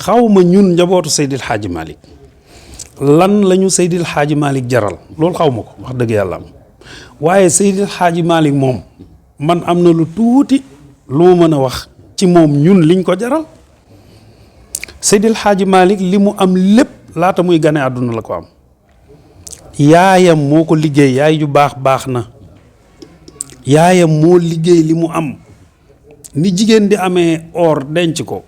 xawma ñun njabootu Seydil Hadji Malick lan lañu Seydil Hadji Malick jaral loolu xawma ko wax dëgg yàlla am waaye Seydil Hadji Malick moom man am na lu tuuti lu ma mën a wax ci moom ñun liñ ko jaral Seydil Hadji Malick li mu am lépp laata muy gane àdduna la ko am yaayam moo ko liggéey yaay ju baax na yaayam moo liggéey li mu am ni jigéen di amee or denc ko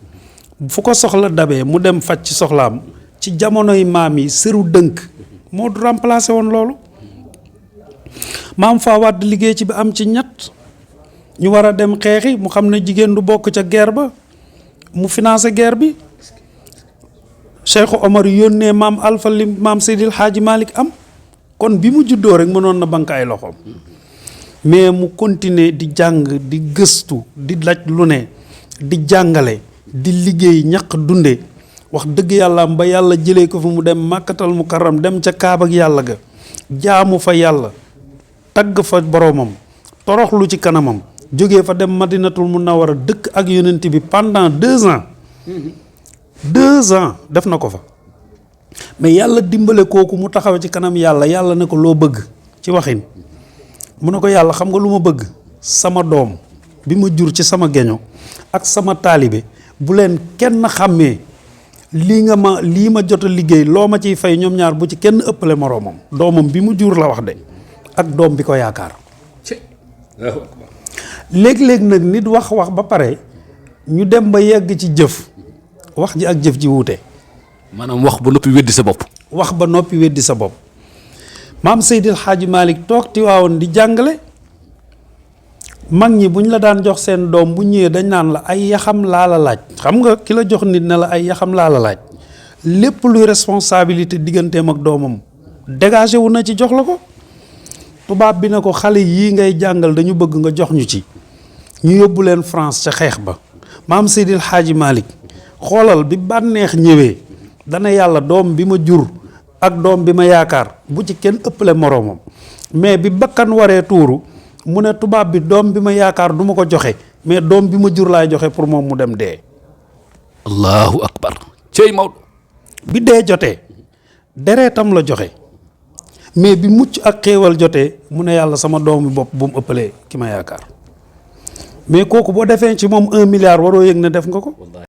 fu ko soxla dabee mu dem faj ci soxlaam ci jamonoy maam yi sëru dënk moo du remplacé woon loolu maam faa wàdd liggéey ci bi am ci ñett ñu war a dem xeexi mu xam ne jigéen du bokk ca guerre ba mu financé guerre bi Cheikh Omar yónnee maam Alpha li maam Seydil Hadji Malick am kon bi mu juddoo rek mënoon na bank ay loxoom mais mu continuer di jàng di gëstu di laj lu ne di jàngale di liggéey ñaq dunde wax dëgg yàlla am ba yàlla jëlee ko fi mu dem màkkatal mu karam dem ca kaaba ak yàlla ga jaamu fa yàlla tagg fa boromam toroxlu ci kanamam jógee fa dem madinatul munawwara dëkk ak yonent bi pendant 2 ans 2 ans def na ko fa mais yàlla dimbale kooku mu taxaw ci kanam yàlla ne ko loo bëgg ci waxin mu ne ko yàlla xam nga lu ma bëgg sama doom bi ma jur ci sama geño ak sama taalibe bu leen kenn xàmmee lii ma jot a liggéey loo ma ciy fay ñoom ñaar bu ci kenn ëppale moroomam doomam bi mu jur la wax de ak doom bi ko yaakaar léeg-léeg nag nit wax ba pare ñu dem ba yegg ci jëf wax ji ak jëf ji wuute maanaam wax ba noppi weddi sa bopp wax ba noppi weddi sa bopp maam Seydil Hadji Malick toog Tiwaawoon di jàngale mag ñi buñ la daan jox seen doom bu ñëwee dañ naan la ay yaxam laa la laaj xam nga ki la jox nit ne la ay yaxam laa la laaj lépp luy responsabilité digganteem ak doomam dégagé wu na ci jox la ko tubaab bi ne ko xale yii ngay jàngal dañu bëgg nga jox ñu ci ñu yóbbu leen France ca xeex ba maam Seydil Hadji Malick xoolal bi bànneex ñëwee dana yàlla doom bi ma jur ak doom bi ma yaakaar bu ci kenn ëppale moroomam mais bi bakkan waree tuuru mu ne tubaab bi doom bi ma yaakaar du ma ko joxe mais doom bi ma jur laay joxe pour moom mu dem dee. allahu akbar cey Maodo. bi dee jotee deretam la joxe mais bi mucc ak xéewal jotee mu ne yàlla sama doomi bopp bu mu ëppalee ki ma yaakaar mais kooku boo defee ci moom 1 milliard waroo yëg ne def nga ko.